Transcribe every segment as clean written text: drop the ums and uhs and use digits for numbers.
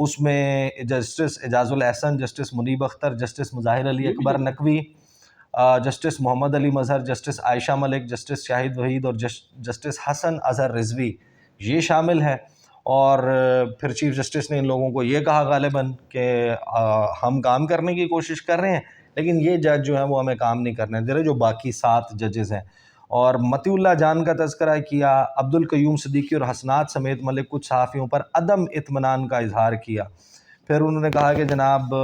اس میں justice Ijaz ul Ahsan, justice منیب Akhtar, justice مظاہر علی اکبر Naqvi, justice محمد علی مظہر، justice عائشہ ملک، justice شاہد وحید اور justice حسن اظہر رضوی یہ شامل ہیں۔ اور پھر چیف جسٹس نے ان لوگوں کو یہ کہا غالباً کہ ہم کام کرنے کی کوشش کر رہے ہیں لیکن یہ جج جو ہیں وہ ہمیں کام نہیں کرنے دے رہے، جو باقی 7 ججز ہیں۔ اور مطیع اللہ جان کا تذکرہ کیا، عبد القیوم صدیقی اور حسنات سمیت ملک کچھ صحافیوں پر عدم اطمینان کا اظہار کیا۔ پھر انہوں نے کہا کہ جناب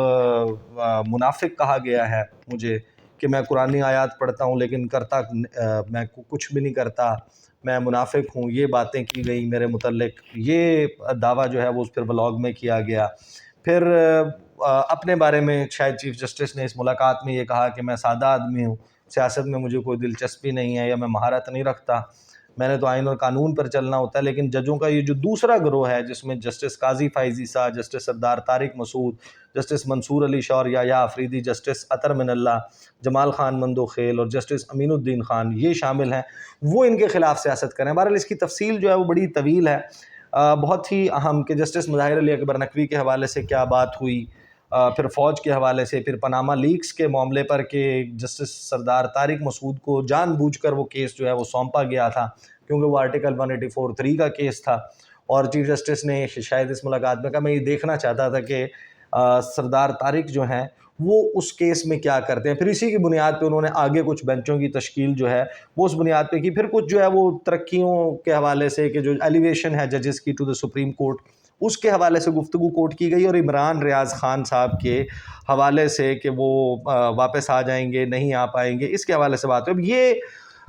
منافق کہا گیا ہے مجھے کہ میں قرآنی آیات پڑھتا ہوں لیکن کرتا میں کچھ بھی نہیں کرتا، میں منافق ہوں، یہ باتیں کی گئی میرے متعلق، یہ دعویٰ جو ہے وہ پھر بلاگ میں کیا گیا۔ پھر اپنے بارے میں شاید چیف جسٹس نے اس ملاقات میں یہ کہا کہ میں سادہ آدمی ہوں، سیاست میں مجھے کوئی دلچسپی نہیں ہے یا میں مہارت نہیں رکھتا، میں نے تو آئین اور قانون پر چلنا ہوتا ہے۔ لیکن ججوں کا یہ جو دوسرا گروہ ہے جس میں جسٹس قاضی فائز عیسیٰ، جسٹس سردار طارق مسعود، جسٹس منصور علی شور، یحییٰ آفریدی، جسٹس عطر من اللہ، جمال خان مندوخیل اور جسٹس امین الدین خان یہ شامل ہیں، وہ ان کے خلاف سیاست کریں۔ بہرحال اس کی تفصیل جو ہے وہ بڑی طویل ہے، بہت ہی اہم کہ جسٹس مظاہر علی اکبر نقوی کے حوالے سے کیا بات ہوئی، پھر فوج کے حوالے سے، پھر پاناما لیکس کے معاملے پر کہ جسٹس سردار طارق مسعود کو جان بوجھ کر وہ کیس جو ہے وہ سونپا گیا تھا کیونکہ وہ آرٹیکل 184(3) کا کیس تھا، اور چیف جسٹس نے شاید اس ملاقات میں کہا میں یہ دیکھنا چاہتا تھا کہ سردار طارق جو ہیں وہ اس کیس میں کیا کرتے ہیں۔ پھر اسی کی بنیاد پہ انہوں نے آگے کچھ بینچوں کی تشکیل جو ہے وہ اس بنیاد پہ کی۔ پھر کچھ جو ہے وہ ترقیوں کے حوالے سے کہ جو ایلیویشن ہے ججز کی ٹو دا سپریم کورٹ، اس کے حوالے سے گفتگو کورٹ کی گئی، اور عمران ریاض خان صاحب کے حوالے سے کہ وہ واپس آ جائیں گے نہیں آ پائیں گے، اس کے حوالے سے بات ہوئی۔ اب یہ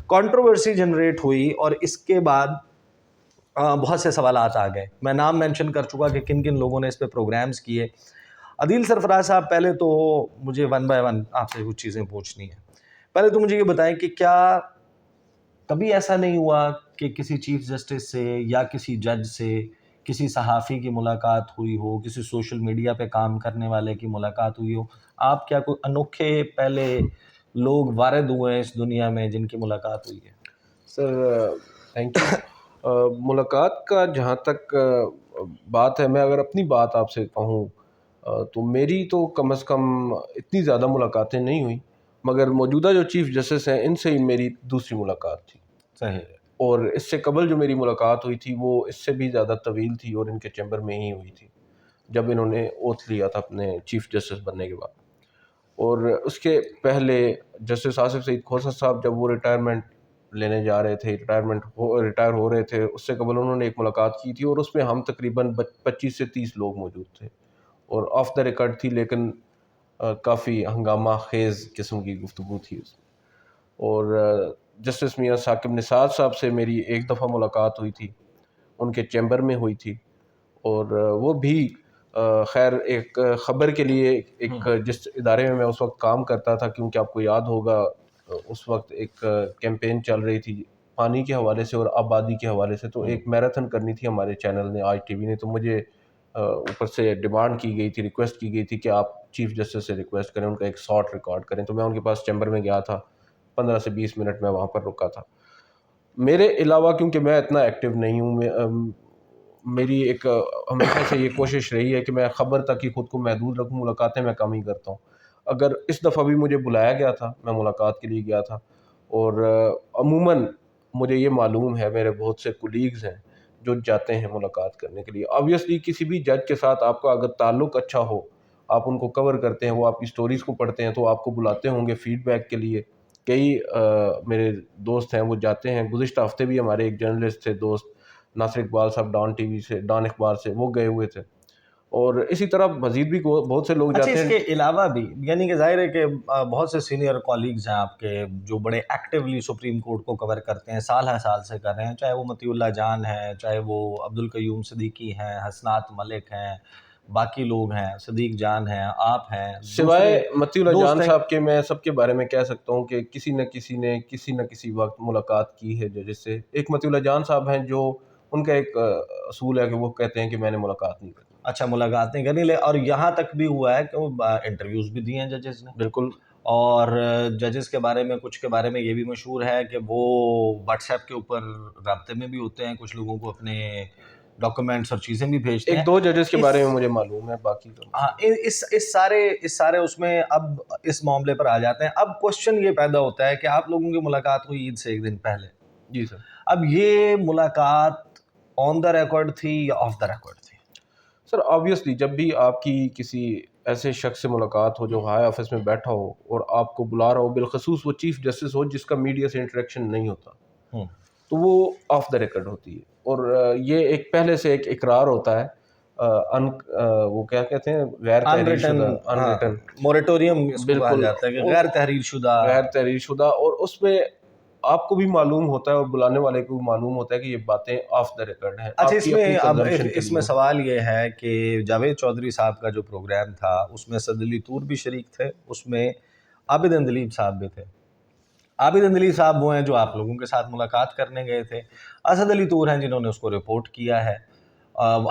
کنٹروورسی جنریٹ ہوئی اور اس کے بعد بہت سے سوالات آ گئے۔ میں نام مینشن کر چکا کہ کن کن لوگوں نے اس پہ پروگرامز کیے۔ عدیل سرفراز صاحب، پہلے تو مجھے 1 by 1 آپ سے کچھ چیزیں پوچھنی ہیں۔ پہلے تو مجھے یہ بتائیں کہ کیا کبھی ایسا نہیں ہوا کہ کسی چیف جسٹس سے یا کسی جج سے کسی صحافی کی ملاقات ہوئی ہو، کسی سوشل میڈیا پہ کام کرنے والے کی ملاقات ہوئی ہو؟ آپ کیا کوئی انوکھے پہلے لوگ وارد ہوئے ہیں اس دنیا میں جن کی ملاقات ہوئی ہے؟ Sir thank you. ملاقات کا جہاں تک بات ہے، میں اگر اپنی بات آپ سے کہوں تو میری تو کم از کم اتنی زیادہ ملاقاتیں نہیں ہوئیں، مگر موجودہ جو چیف جسٹس ہیں ان سے ہی میری دوسری ملاقات تھی۔ صحیح۔ اور اس سے قبل جو میری ملاقات ہوئی تھی وہ اس سے بھی زیادہ طویل تھی اور ان کے چیمبر میں ہی ہوئی تھی جب انہوں نے اوتھ لیا تھا اپنے چیف جسٹس بننے کے بعد۔ اور اس کے پہلے جسٹس آصف سعید کھوسر صاحب جب وہ ریٹائرمنٹ لینے جا رہے تھے، ریٹائر ہو رہے تھے، اس سے قبل انہوں نے ایک ملاقات کی تھی اور اس میں ہم تقریباً 25 سے 30 لوگ موجود تھے اور آف دا ریکارڈ تھی، لیکن کافی ہنگامہ خیز قسم کی گفتگو تھی اس میں۔ اور جسٹس میاں ثاقب نثار صاحب سے میری ایک دفعہ ملاقات ہوئی تھی، ان کے چیمبر میں ہوئی تھی، اور وہ بھی خیر ایک خبر کے لیے ایک جس ادارے میں اس وقت کام کرتا تھا، کیونکہ آپ کو یاد ہوگا اس وقت ایک کیمپین چل رہی تھی پانی کے حوالے سے اور آبادی کے حوالے سے، تو ایک میراتھن کرنی تھی ہمارے چینل نے، آج ٹی وی نے، تو مجھے اوپر سے ڈیمانڈ کی گئی تھی، ریکویسٹ کی گئی تھی کہ آپ چیف جسٹس سے ریکویسٹ کریں ان کا ایک شارٹ ریکارڈ کریں، تو میں ان کے پاس چیمبر میں گیا تھا، 15 سے 20 منٹ میں وہاں پر رکا تھا۔ میرے علاوہ کیونکہ میں اتنا ایکٹیو نہیں ہوں، میری ایک ہمیشہ سے یہ کوشش رہی ہے کہ میں خبر تک ہی خود کو محدود رکھوں، ملاقاتیں میں کم ہی کرتا ہوں۔ اگر اس دفعہ بھی مجھے بلایا گیا تھا، میں ملاقات کے لیے گیا تھا، اور عموماً مجھے یہ معلوم ہے، میرے بہت سے کولیگز ہیں جو جاتے ہیں ملاقات کرنے کے لیے۔ آبویسلی کسی بھی جج کے ساتھ آپ کا اگر تعلق اچھا ہو، آپ ان کو کور کرتے ہیں، وہ آپ کی سٹوریز کو پڑھتے ہیں، تو آپ کو بلاتے ہوں گے فیڈ بیک کے لیے۔ کئی میرے دوست ہیں وہ جاتے ہیں، گزشتہ ہفتے بھی ہمارے ایک جرنلسٹ تھے دوست ناصر اقبال صاحب ڈان ٹی وی سے، ڈان اخبار سے، وہ گئے ہوئے تھے، اور اسی طرح مزید بھی بہت سے لوگ جاتے ہیں۔ اس کے علاوہ بھی یعنی کہ ظاہر ہے کہ بہت سے سینئر کولیگز ہیں آپ کے جو بڑے ایکٹیولی سپریم کورٹ کو کور کرتے ہیں، سال ہر سال سے کر رہے ہیں، چاہے وہ مطیع اللہ جان ہیں، چاہے وہ عبد القیوم صدیقی ہیں، حسنات ملک ہیں، باقی لوگ ہیں، صدیق جان ہیں، آپ ہیں، سوائے مطیع اللہ جان صاحب کے میں سب کے بارے میں کہہ سکتا ہوں کہ کسی نہ کسی نے کسی نہ کسی وقت ملاقات کی ہے ججز سے۔ ایک مطیع اللہ جان صاحب ہیں جو ان کا ایک اصول ہے کہ وہ کہتے ہیں کہ میں نے ملاقات نہیں کرنی۔ اچھا، ملاقات نہیں کرنی، اور یہاں تک بھی ہوا ہے کہ وہ انٹرویوز بھی دیے ہیں ججز نے۔ بالکل۔ اور ججز کے بارے میں کچھ کے بارے میں یہ بھی مشہور ہے کہ وہ واٹس ایپ کے اوپر رابطے میں بھی ہوتے ہیں، کچھ لوگوں کو اپنے ڈاکومنٹس اور چیزیں بھی بھیجتے ہیں. ایک دو ججز کے بارے میں مجھے معلوم ہے, باقی تو ہاں اس سارے اس میں اب اس معاملے پر آ جاتے ہیں. اب کوشچن یہ پیدا ہوتا ہے کہ آپ لوگوں کی ملاقات ہوئی عید سے ایک دن پہلے. جی سر. اب یہ ملاقات آن دا ریکارڈ تھی یا آف دا ریکارڈ تھی؟ سر آبویسلی جب بھی آپ کی کسی ایسے شخص سے ملاقات ہو جو ہائی آفس میں بیٹھا ہو اور آپ کو بلا رہا ہو, بالخصوص وہ چیف جسٹس ہو جس کا میڈیا سے انٹریکشن نہیں ہوتا, تو وہ آف دا ریکارڈ ہوتی ہے. اور یہ ایک پہلے سے ایک اقرار ہوتا ہے, وہ کیا کہتے ہیں, غیر تحریر شدہ, انریٹن موریٹوریم کہا بالکل جاتا ہے کہ غیر تحریر شدہ. اور اس میں آپ کو بھی معلوم ہوتا ہے اور بلانے والے کو بھی معلوم ہوتا ہے کہ یہ باتیں آف دا ریکارڈ ہیں. اچھا, اس میں سوال یہ ہے کہ جاوید چودھری صاحب کا جو پروگرام تھا اس میں اسد علی طور بھی شریک تھے, اس میں عابد اندلیب صاحب بھی تھے. عابد اندلیب صاحب وہ ہیں جو آپ لوگوں کے ساتھ ملاقات کرنے گئے تھے. اسد علی طور ہیں جنہوں نے اس کو رپورٹ کیا ہے,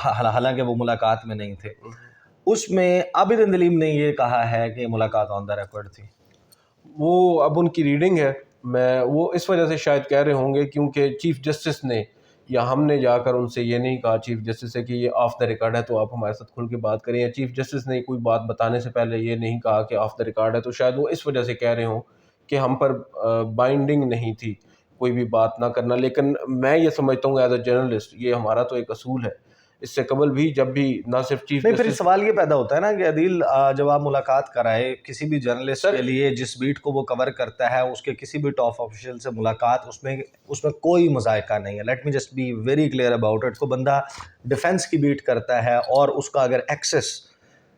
حالانکہ وہ ملاقات میں نہیں تھے. اس میں عابد اندلیب نے یہ کہا ہے کہ ملاقات آن دا ریکارڈ تھی. وہ اب ان کی ریڈنگ ہے, میں وہ اس وجہ سے شاید کہہ رہے ہوں گے کیونکہ چیف جسٹس نے یا ہم نے جا کر ان سے یہ نہیں کہا چیف جسٹس سے کہ یہ آف دا ریکارڈ ہے تو آپ ہمارے ساتھ کھل کے بات کریں, یا چیف جسٹس نے کوئی بات بتانے سے پہلے یہ نہیں کہا کہ آف دا ریکارڈ ہے, تو شاید وہ اس وجہ سے کہہ رہے ہوں کہ ہم پر بائنڈنگ نہیں تھی کوئی بھی بات نہ کرنا. لیکن میں یہ سمجھتا ہوں ایز اے جرنلسٹ یہ ہمارا تو ایک اصول ہے. اس سے قبل بھی جب بھی نہ صرف چیف نہیں, پھر سوال یہ پیدا ہوتا ہے نا کہ عدیل جب آپ ملاقات کرائے کسی بھی جرنلسٹ کے لیے جس بیٹ کو وہ کور کرتا ہے اس کے کسی بھی ٹاپ آفیشیل سے ملاقات, اس میں کوئی مذائقہ نہیں ہے. Let me just be very clear about it. کو بندہ ڈیفنس کی بیٹ کرتا ہے اور اس کا اگر access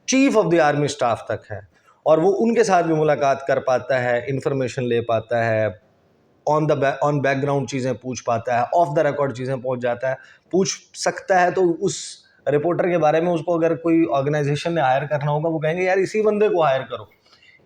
chief of the army staff تک ہے اور وہ ان کے ساتھ بھی ملاقات کر پاتا ہے, انفارمیشن لے پاتا ہے, آن بیک گراؤنڈ چیزیں پوچھ پاتا ہے, آف دا ریکارڈ چیزیں پوچھ سکتا ہے, تو اس رپورٹر کے بارے میں اس کو اگر کوئی آرگنائزیشن نے ہائر کرنا ہوگا وہ کہیں گے یار اسی بندے کو ہائر کرو.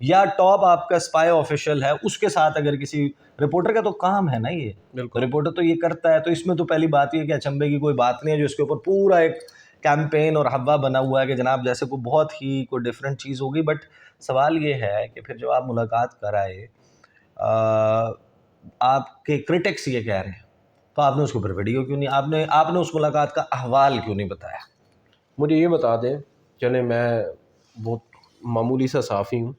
یا ٹاپ آپ کا اسپائی آفیشیل ہے اس کے ساتھ اگر کسی رپورٹر کا تو کام ہے نا, یہ رپورٹر تو یہ کرتا ہے. تو اس میں تو پہلی بات یہ کہ اچنبے کی کوئی بات نہیں ہے جو اس کے اوپر پورا ایک کیمپین اور ہوا بنا ہوا ہے کہ جناب جیسے کوئی بہت ہی کوئی ڈفرینٹ چیز ہوگی. بٹ سوال یہ ہے کہ پھر جب آپ ملاقات کرائے, آپ کے کرٹکس یہ کہہ رہے ہیں, تو آپ نے اس کو پھر ویڈیو کیوں نہیں, آپ نے اس ملاقات کا احوال کیوں نہیں بتایا؟ مجھے یہ بتا دیں, چلیں میں بہت معمولی سا صحافی ہوں,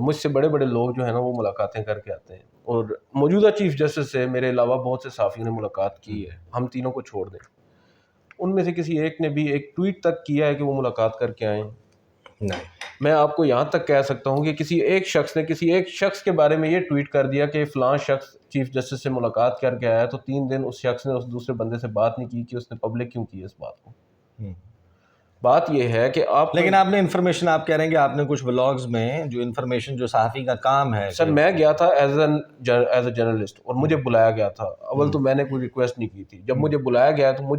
مجھ سے بڑے بڑے لوگ جو ہیں نا وہ ملاقاتیں کر کے آتے ہیں, اور موجودہ چیف جسٹس سے میرے علاوہ بہت سے صحافیوں نے ملاقات کی ہے, ہم تینوں کو چھوڑ دیں. ان میں سے کسی ایک نے بھی ایک ٹویٹ تک کیا ہے کہ وہ ملاقات کر کے آئیں؟ نہیں. میں آپ کو یہاں تک کہہ سکتا ہوں کہ کسی ایک شخص نے کسی ایک شخص کے بارے میں یہ ٹویٹ کر دیا کہ فلاں شخص چیف جسٹس سے ملاقات کر کے آیا, تو 3 دن اس شخص نے اس دوسرے بندے سے بات نہیں کی کہ اس نے پبلک کیوں کی اس بات کو. بات یہ ہے کہ لیکن آپ نے انفارمیشن, آپ کہہ رہے ہیں کہ آپ نے کچھ ولاگز میں جو انفارمیشن جو صحافی کا کام ہے. سر میں گیا تھا ایز اے جرنلسٹ اور مجھے بلایا گیا تھا. اول تو میں نے کوئی ریکویسٹ نہیں کی تھی. جب مجھے بلایا گیا تو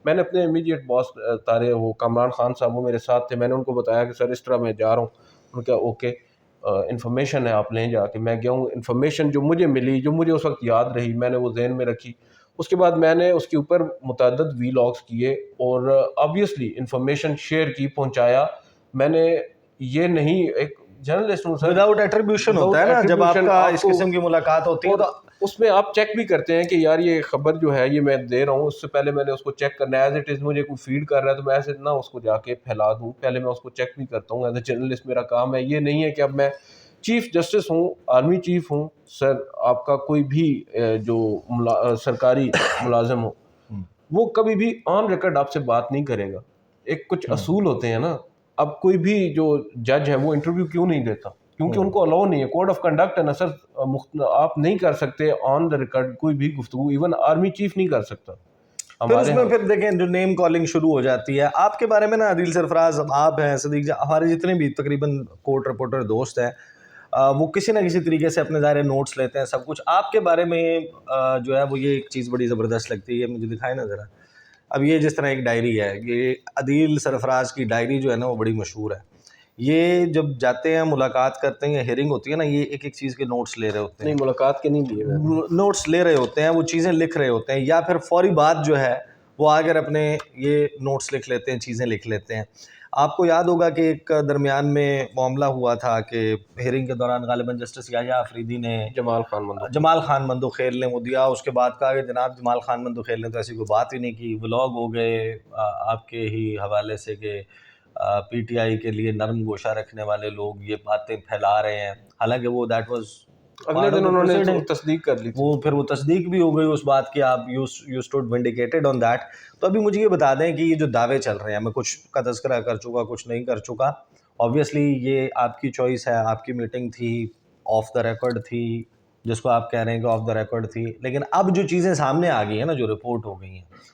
میں نے اپنے امیڈیٹ باس تارے وہ کامران خان صاحب وہ میرے ساتھ تھے, میں نے ان کو بتایا کہ سر اس طرح میں جا رہا ہوں. ان کا اوکے انفارمیشن ہے آپ لیں جا کے. میں گیا ہوں, انفارمیشن جو مجھے ملی جو مجھے اس وقت یاد رہی میں نے وہ ذہن میں رکھی. اس کے بعد میں نے اس کے اوپر متعدد ویلاگس کیے اور آبویسلی انفارمیشن شیئر کی, پہنچایا. میں نے یہ نہیں, ایک جرنلسٹ ہوں سر, وداؤٹ ایٹریبیوشن ہوتا ہے نا جب آپ کا اس قسم کی ملاقات ہوتی ہے, تو اس میں آپ چیک بھی کرتے ہیں کہ یار یہ خبر جو ہے یہ میں دے رہا ہوں, اس سے پہلے میں نے اس کو چیک کرنا ہے. ایز اٹ از مجھے کوئی فیڈ کر رہا ہے تو میں ایسے نہ اس کو جا کے پھیلا دوں, پہلے میں اس کو چیک بھی کرتا ہوں. ایز اے جرنلسٹ میرا کام ہے. یہ نہیں ہے کہ اب میں چیف جسٹس ہوں, آرمی چیف ہوں, سر آپ کا کوئی بھی جو سرکاری ملازم ہو وہ کبھی بھی آن ریکارڈ آپ سے بات نہیں کرے گا. ایک کچھ اصول ہوتے ہیں نا. اب کوئی بھی جو جج ہے وہ انٹرویو کیوں نہیں دیتا؟ کیونکہ ان کو الاؤ نہیں ہے, کوڈ آف کنڈکٹ ہے نا سر, آپ نہیں کر سکتے آن دا ریکارڈ کوئی بھی گفتگو, ایون آرمی چیف نہیں کر سکتا. پھر اس میں پھر دیکھیں جو نیم کالنگ شروع ہو جاتی ہے. آپ کے بارے میں نا عدیل سرفراز, آپ ہیں, صدیق جان, ہمارے جتنے بھی تقریباً کورٹ رپورٹر دوست ہیں وہ کسی نہ کسی طریقے سے اپنے ظاہر نوٹس لیتے ہیں سب کچھ. آپ کے بارے میں جو ہے وہ یہ ایک چیز بڑی زبردست لگتی ہے مجھے, دکھائیں نا ذرا. اب یہ جس طرح ایک ڈائری ہے, یہ عدیل سرفراز کی ڈائری جو ہے نا وہ بڑی مشہور ہے. یہ جب جاتے ہیں ملاقات کرتے ہیں یا ہیئرنگ ہوتی ہے نا, یہ ایک ایک چیز کے نوٹس لے رہے ہوتے ہیں. نہیں ملاقات کے نہیں لیے, نوٹس لے رہے ہوتے ہیں, وہ چیزیں لکھ رہے ہوتے ہیں, یا پھر فوری بات جو ہے وہ آ کر اپنے یہ نوٹس لکھ لیتے ہیں, چیزیں لکھ لیتے ہیں. آپ کو یاد ہوگا کہ ایک درمیان میں معاملہ ہوا تھا کہ ہیئرنگ کے دوران غالباً جسٹس یحییٰ آفریدی نے جمال خان مندوخیل نے وہ دیا، اس کے بعد کہا کہ جناب جمال خان مندوخیل نے تو ایسی کوئی بات ہی نہیں کی، ولاگ ہو گئے آپ کے ہی حوالے سے کہ پی ٹی آئی کے لیے نرم گوشہ رکھنے والے لوگ یہ باتیں پھیلا رہے ہیں، حالانکہ وہ دیٹ واز اگلے دن انہوں نے تصدیق کر لی تھی، پھر وہ تصدیق بھی ہو گئی اس بات کی، آپ یو اسٹوڈ ونڈیکیٹڈ آن دیٹ. تو ابھی مجھے یہ بتا دیں کہ یہ جو دعوے چل رہے ہیں، میں کچھ کا تذکرہ کر چکا کچھ نہیں کر چکا، آبویسلی یہ آپ کی چوائس ہے، آپ کی میٹنگ تھی، آف دا ریکارڈ تھی، جس کو آپ کہہ رہے ہیں کہ آف دا ریکارڈ تھی، لیکن اب جو چیزیں سامنے آ گئی ہیں نا، جو رپورٹ ہو گئی ہیں،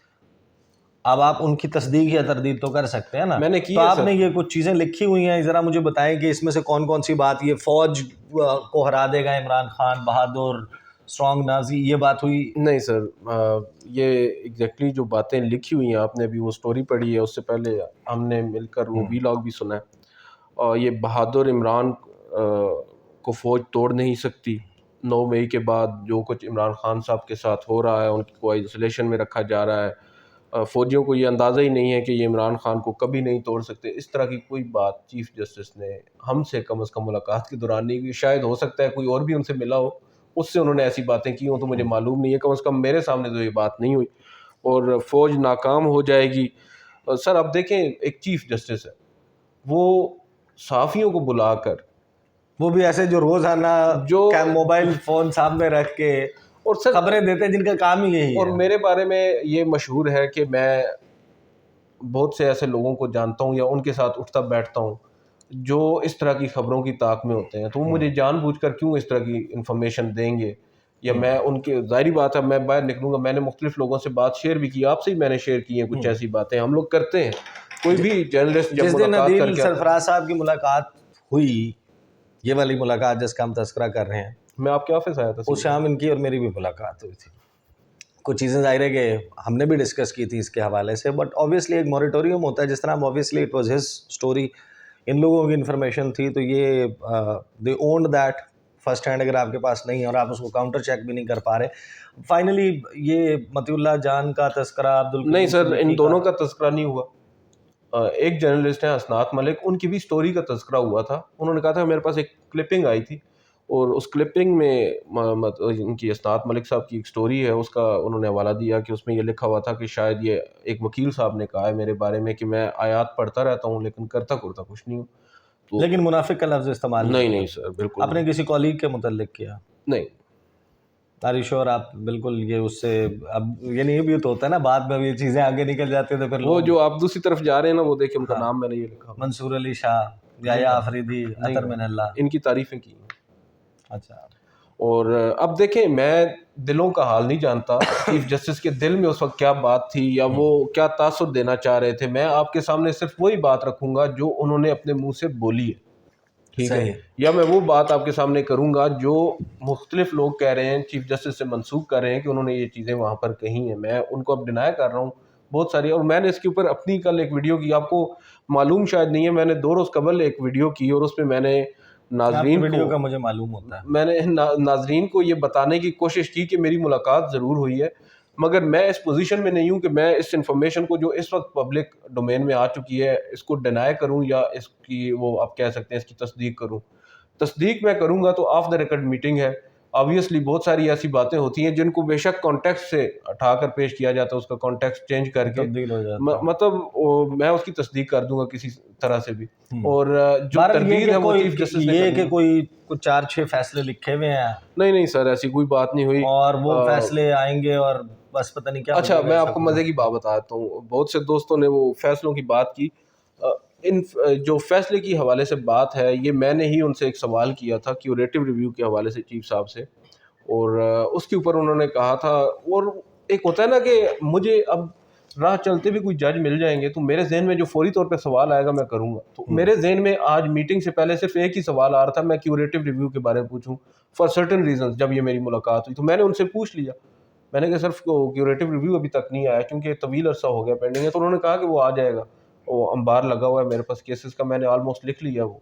اب آپ ان کی تصدیق یا تردید تو کر سکتے ہیں نا. میں نے کی تو آپ نے یہ کچھ چیزیں لکھی ہوئی ہیں، ذرا مجھے بتائیں کہ اس میں سے کون کون سی بات یہ فوج کو ہرا دے گا عمران خان، بہادر، اسٹرانگ نازی، یہ بات ہوئی؟ نہیں سر، یہ ایگزیکٹلی جو باتیں لکھی ہوئی ہیں، آپ نے ابھی وہ سٹوری پڑھی ہے، اس سے پہلے ہم نے مل کر وہ وی لاگ بھی سنا ہے. اور یہ بہادر عمران کو فوج توڑ نہیں سکتی. 9 مئی کے بعد جو کچھ عمران خان صاحب کے ساتھ ہو رہا ہے، ان کو آئسولیشن میں رکھا جا رہا ہے، فوجیوں کو یہ اندازہ ہی نہیں ہے کہ یہ عمران خان کو کبھی نہیں توڑ سکتے. اس طرح کی کوئی بات چیف جسٹس نے ہم سے کم از کم ملاقات کے دوران نہیں کی. شاید ہو سکتا ہے کوئی اور بھی ان سے ملا ہو، اس سے انہوں نے ایسی باتیں کی ہوں، تو مجھے معلوم نہیں ہے. کم از کم میرے سامنے تو یہ بات نہیں ہوئی. اور فوج ناکام ہو جائے گی. سر اب دیکھیں، ایک چیف جسٹس ہے، وہ صحافیوں کو بلا کر، وہ بھی ایسے جو روزانہ جو موبائل فون سامنے رکھ کے اور سر خبریں دیتے ہیں، جن کا کام ہی یہی ہے. اور میرے بارے میں یہ مشہور ہے کہ میں بہت سے ایسے لوگوں کو جانتا ہوں یا ان کے ساتھ اٹھتا بیٹھتا ہوں جو اس طرح کی خبروں کی طاق میں ہوتے ہیں. تو وہ مجھے جان بوجھ کر کیوں اس طرح کی انفارمیشن دیں گے؟ یا میں ان کے، ظاہری بات ہے میں باہر نکلوں گا، میں نے مختلف لوگوں سے بات شیئر بھی کی، آپ سے ہی میں نے شیئر کی ہیں کچھ ایسی باتیں ہم لوگ کرتے ہیں. کوئی بھی جرنلسٹ جب جس دن ملاقات کر عدیل کے سرفراز صاحب کی ملاقات ہوئی، یہ والی ملاقات جس کا ہم تذکرہ کر رہے ہیں، میں آپ کے آفس آیا تھا، اس شام ان کی اور میری بھی ملاقات ہوئی تھی. کچھ چیزیں ظاہر ہے کہ ہم نے بھی ڈسکس کی تھی اس کے حوالے سے، بٹ آبویسلی ایک موریٹوریم ہوتا ہے، جس طرح obviously it was his story, ان لوگوں کی انفارمیشن تھی، تو یہ they owned that first hand. اگر آپ کے پاس نہیں ہے اور آپ اس کو کاؤنٹر چیک بھی نہیں کر پا رہے. فائنلی یہ مطیع اللہ جان کا تذکرہ، نہیں سر، ان دونوں کا تذکرہ نہیں ہوا. ایک جرنلسٹ ہیں حسنات ملک، ان کی بھی سٹوری کا تذکرہ ہوا تھا. انہوں نے کہا تھا میرے پاس ایک کلپنگ آئی تھی، اور اس کلپنگ میں ان کی حسنات ملک صاحب کی ایک سٹوری ہے، اس کا انہوں نے حوالہ دیا کہ اس میں یہ لکھا ہوا تھا کہ شاید یہ ایک وکیل صاحب نے کہا ہے میرے بارے میں کہ میں آیات پڑھتا رہتا ہوں لیکن کرتا کچھ نہیں ہوں. لیکن منافق کا لفظ استعمال نہیں سر، بالکل آپ نے کسی کولیگ کے متعلق کیا؟ نہیں. تاری شور آپ بالکل یہ اس سے، اب یہ نہیں بھی تو ہوتا ہے نا، بعد میں یہ چیزیں آگے نکل جاتی ہیں تو پھر وہ جو آپ دوسری طرف جا رہے ہیں نا، وہ دیکھیں ان کا نام میں نے یہ لکھا، منصور علی شاہ، یحییٰ آفریدی، اطہر من اللہ، ان کی تعریفیں کی. اچھا. اور اب دیکھیں، میں دلوں کا حال نہیں جانتا چیف جسٹس کے دل میں اس وقت کیا بات تھی یا وہ کیا تاثر دینا چاہ رہے تھے. میں آپ کے سامنے صرف وہی بات رکھوں گا جو انہوں نے اپنے منہ سے بولی ہے، ٹھیک ہے، یا میں وہ بات آپ کے سامنے کروں گا جو مختلف لوگ کہہ رہے ہیں، چیف جسٹس سے منسوخ کر رہے ہیں کہ انہوں نے یہ چیزیں وہاں پر کہی ہیں. میں ان کو اب ڈینائی کر رہا ہوں بہت ساری. اور میں نے اس کے اوپر اپنی کل ایک ویڈیو کی، آپ کو معلوم شاید نہیں ہے، میں نے 2 روز قبل ایک ویڈیو کی، اور اس میں میں نے ناظرین ویڈیو کا مجھے معلوم ہوتا ہے، میں نے ناظرین کو یہ بتانے کی کوشش کی کہ میری ملاقات ضرور ہوئی ہے، مگر میں اس پوزیشن میں نہیں ہوں کہ میں اس انفارمیشن کو جو اس وقت پبلک ڈومین میں آ چکی ہے اس کو ڈینائی کروں یا اس کی، وہ آپ کہہ سکتے ہیں، اس کی تصدیق کروں. تصدیق میں کروں گا تو آف دا ریکارڈ میٹنگ ہے. آبویسلی بہت ساری ایسی باتیں ہوتی ہیں جن کو بے شک کانٹیکسٹ سے اٹھا کر پیش کیا جاتا ہے، اس کا کانٹیکسٹ چینج کر کے تبدیل ہو جاتا ہے، مطلب میں اس کی تصدیق کر دوں گا کسی طرح سے بھی. اور جو تردید ہے وہ چیف جسٹس نے یہ کہ کوئی 4-6 فیصلے لکھے ہوئے ہیں، نہیں سر، ایسی کوئی بات نہیں ہوئی، اور وہ فیصلے آئیں گے اور بس پتہ نہیں کیا. اچھا، میں آپ کو مزے کی بات بتاتا ہوں. بہت سے دوستوں نے وہ فیصلوں کی بات کی. ان جو فیصلے کی حوالے سے بات ہے، یہ میں نے ہی ان سے ایک سوال کیا تھا کیوریٹو ریویو کے حوالے سے چیف صاحب سے، اور اس کے اوپر انہوں نے کہا تھا، اور ایک ہوتا ہے نا کہ مجھے اب راہ چلتے بھی کوئی جج مل جائیں گے تو میرے ذہن میں جو فوری طور پہ سوال آئے گا میں کروں گا. تو میرے ذہن میں آج میٹنگ سے پہلے صرف ایک ہی سوال آ رہا تھا، میں کیوریٹو ریویو کے بارے میں پوچھوں فار سرٹن ریزنز. جب یہ میری ملاقات ہوئی تو میں نے ان سے پوچھ لیا، میں نے کہا صرف کیوریٹو ریویو ابھی تک نہیں آیا کیونکہ طویل عرصہ ہو گیا پینڈنگ ہے. تو انہوں نے کہا کہ وہ آ جائے گا، وہ انبار لگا ہوا ہے میرے پاس کیسز کا، میں نے آلموسٹ لکھ لیا وہ،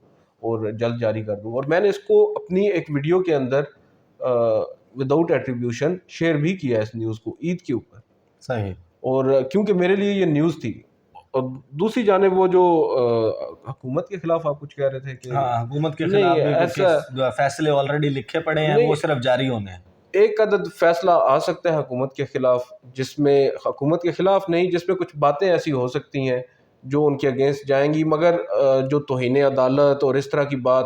اور جلد جاری کر دوں. اور میں نے اس کو اپنی ایک ویڈیو کے اندر وداؤٹ ایٹریبیوشن شیئر بھی کیا اس نیوز کو عید کے اوپر. صحیح. اور کیونکہ میرے لیے یہ نیوز تھی، اور دوسری جانب وہ جو حکومت کے خلاف آپ کچھ کہہ رہے تھے کہ ہاں حکومت کے نہیں، خلاف بھی ایسا فیصلے آلریڈی لکھے پڑے ہیں، نہیں، وہ صرف جاری ہونے ہیں. ایک عدد فیصلہ آ سکتا ہے حکومت کے خلاف، جس میں حکومت کے خلاف نہیں، جس میں کچھ باتیں ایسی ہو سکتی ہیں جو ان کے اگینسٹ جائیں گی، مگر جو توہین عدالت اور اس طرح کی بات،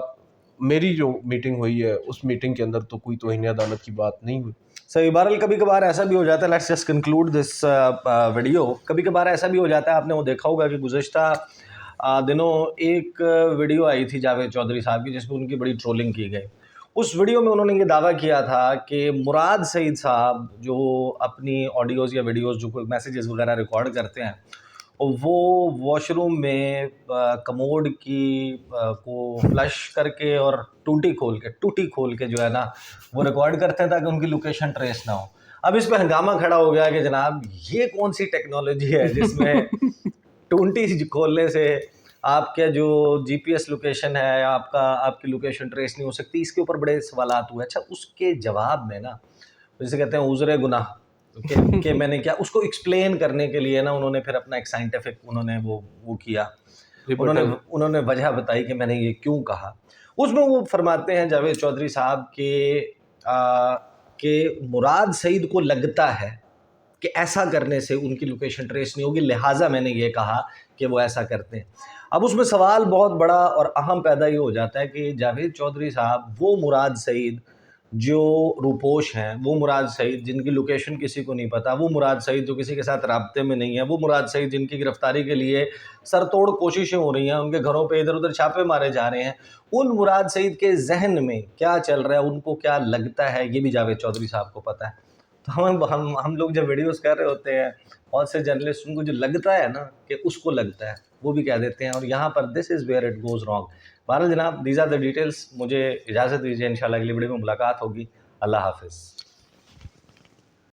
میری جو میٹنگ ہوئی ہے اس میٹنگ کے اندر تو کوئی توہین عدالت کی بات نہیں ہوئی. صحیح. بہرحال کبھی کبھار ایسا بھی ہو جاتا ہے، let's just conclude this video, کبھی کبھار ایسا بھی ہو جاتا ہے، آپ نے وہ دیکھا ہوگا کہ گزشتہ دنوں ایک ویڈیو آئی تھی جاوید چودھری صاحب کی، جس میں ان کی بڑی ٹرولنگ کی گئی. اس ویڈیو میں انہوں نے یہ دعویٰ کیا تھا کہ مراد سعید صاحب جو اپنی آڈیوز یا ویڈیوز جو کوئی میسیجز وغیرہ ریکارڈ کرتے ہیں، وہ واش روم میں کموڈ کی کو فلش کر کے اور ٹوٹی کھول کے جو ہے نا وہ ریکارڈ کرتے ہیں تاکہ ان کی لوکیشن ٹریس نہ ہو. اب اس پہ ہنگامہ کھڑا ہو گیا کہ جناب یہ کون سی ٹیکنالوجی ہے جس میں ٹونٹی کھولنے سے آپ کا جو جی پی ایس لوکیشن ہے، آپ کی لوکیشن ٹریس نہیں ہو سکتی. اس کے اوپر بڑے سوالات ہوئے. اچھا اس کے جواب میں نا جسے کہتے ہیں عذر گناہ کہ میں نے کیا، اس کو ایکسپلین کرنے کے لیے نا انہوں نے پھر اپنا ایک سائنٹیفک انہوں نے وہ کیا، انہوں نے وجہ بتائی کہ میں نے یہ کیوں کہا. اس میں وہ فرماتے ہیں جاوید چودھری صاحب کہ مراد سعید کو لگتا ہے کہ ایسا کرنے سے ان کی لوکیشن ٹریس نہیں ہوگی، لہٰذا میں نے یہ کہا کہ وہ ایسا کرتے ہیں. اب اس میں سوال بہت بڑا اور اہم پیدا یہ ہو جاتا ہے کہ جاوید چودھری صاحب وہ مراد سعید جو روپوش ہیں، وہ مراد سعید جن کی لوکیشن کسی کو نہیں پتا، وہ مراد سعید جو کسی کے ساتھ رابطے میں نہیں ہے، وہ مراد سعید جن کی گرفتاری کے لیے سر توڑ کوششیں ہو رہی ہیں، ان کے گھروں پہ ادھر ادھر چھاپے مارے جا رہے ہیں، ان مراد سعید کے ذہن میں کیا چل رہا ہے، ان کو کیا لگتا ہے، یہ بھی جاوید چودھری صاحب کو پتہ ہے. تو ہم لوگ جب ویڈیوز کر رہے ہوتے ہیں، بہت سے جرنلسٹ ان کو جو لگتا ہے نا کہ اس کو لگتا ہے وہ بھی کہہ دیتے ہیں، اور یہاں پر this is where it goes wrong. بہرحال جناب دیز آر دا ڈیٹیلس. مجھے اجازت دیجیے، انشاءاللہ اگلی ویڈیو میں ملاقات ہوگی. اللہ حافظ.